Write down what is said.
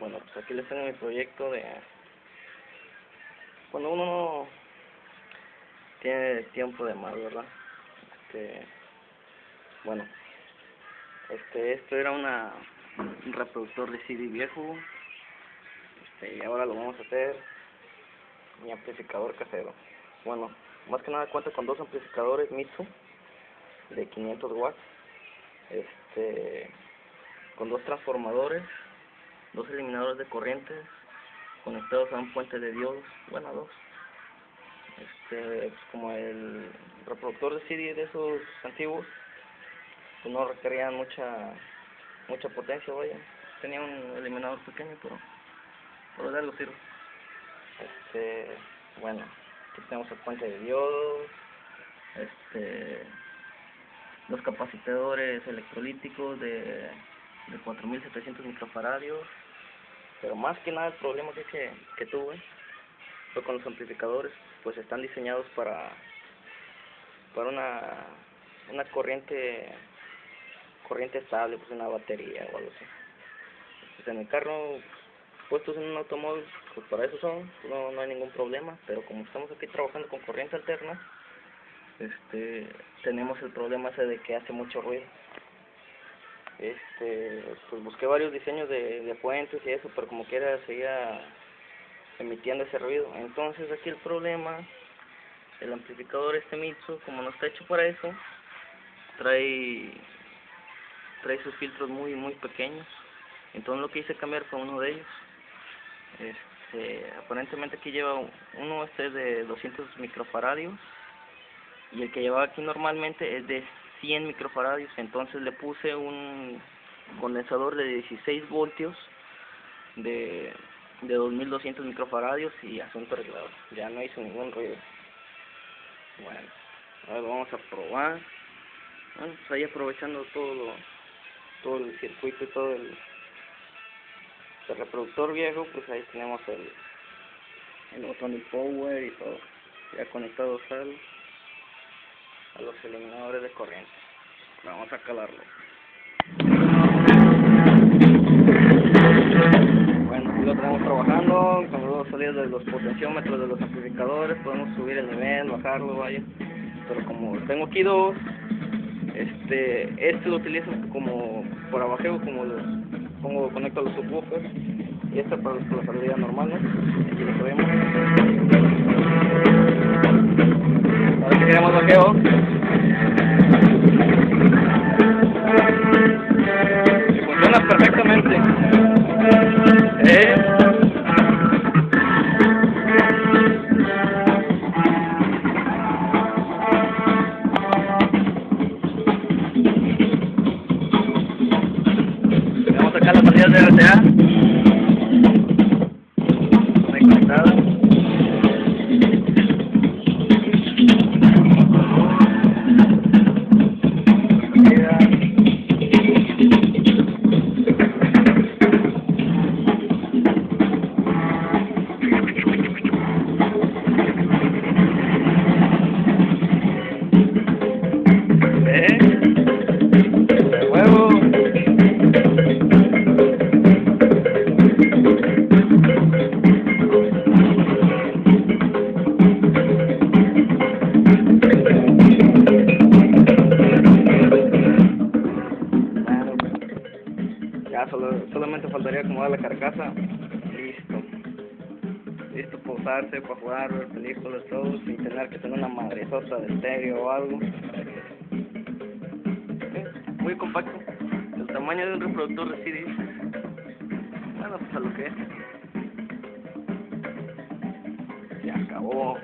Bueno, pues aquí les tengo mi proyecto de cuando uno no tiene tiempo de más, ¿verdad? Este, bueno, esto era un reproductor de CD viejo, y ahora lo vamos a hacer mi amplificador casero. Bueno, más que nada cuenta con dos amplificadores Mitsu de 500 watts, con dos transformadores, dos eliminadores de corrientes conectados a un puente de diodos, bueno, dos. Pues como el reproductor de CD de esos antiguos, pues no requerían mucha potencia, vaya. Tenía un eliminador pequeño, pero de algo sirve. Bueno, aquí tenemos el puente de diodos, los capacitadores electrolíticos de 4700 microfaradios, pero más que nada el problema que tuve fue con los amplificadores, pues están diseñados para una corriente estable, pues una batería o algo así. Pues en el carro, puestos en un automóvil, pues para eso son, no hay ningún problema, pero como estamos aquí trabajando con corriente alterna, tenemos el problema ese de que hace mucho ruido. Pues busqué varios diseños de puentes y eso, pero como quiera seguía emitiendo ese ruido. Entonces aquí el problema, el amplificador Mitsu, como no está hecho para eso, trae sus filtros muy pequeños. Entonces lo que hice cambiar fue uno de ellos. Aparentemente aquí lleva uno de 200 microfaradios y el que llevaba aquí normalmente es de 100 microfaradios. Entonces le puse un condensador de 16 voltios de 2200 microfaradios y asunto arreglado. Ya no hizo ningún ruido. Bueno, ahora lo vamos a probar. Bueno, pues ahí aprovechando todo el circuito y todo el reproductor viejo, pues ahí tenemos el botón de power y todo ya conectados a los eliminadores de corriente. Vamos a calarlo. Bueno, aquí lo tenemos trabajando con los dos salidas de los potenciómetros de los amplificadores. Podemos subir el nivel, bajarlo, vaya, pero como tengo aquí dos, lo utilizo como por abajeo, conecto a los subwoofers, y para la salida normal, ¿no? Aquí lo que vemos. Ahora si queremos bajeo, funciona perfectamente. Vamos a sacar las salidas de RTA. Ahí conectadas. De huevo. Ya solamente faltaría acomodar la carcasa. Listo para usarse, para jugar, ver películas, todo, sin tener que tener una madresota de estéreo o algo. Muy compacto, el tamaño de un reproductor de CD. Bueno, pues a lo que es. Se acabó.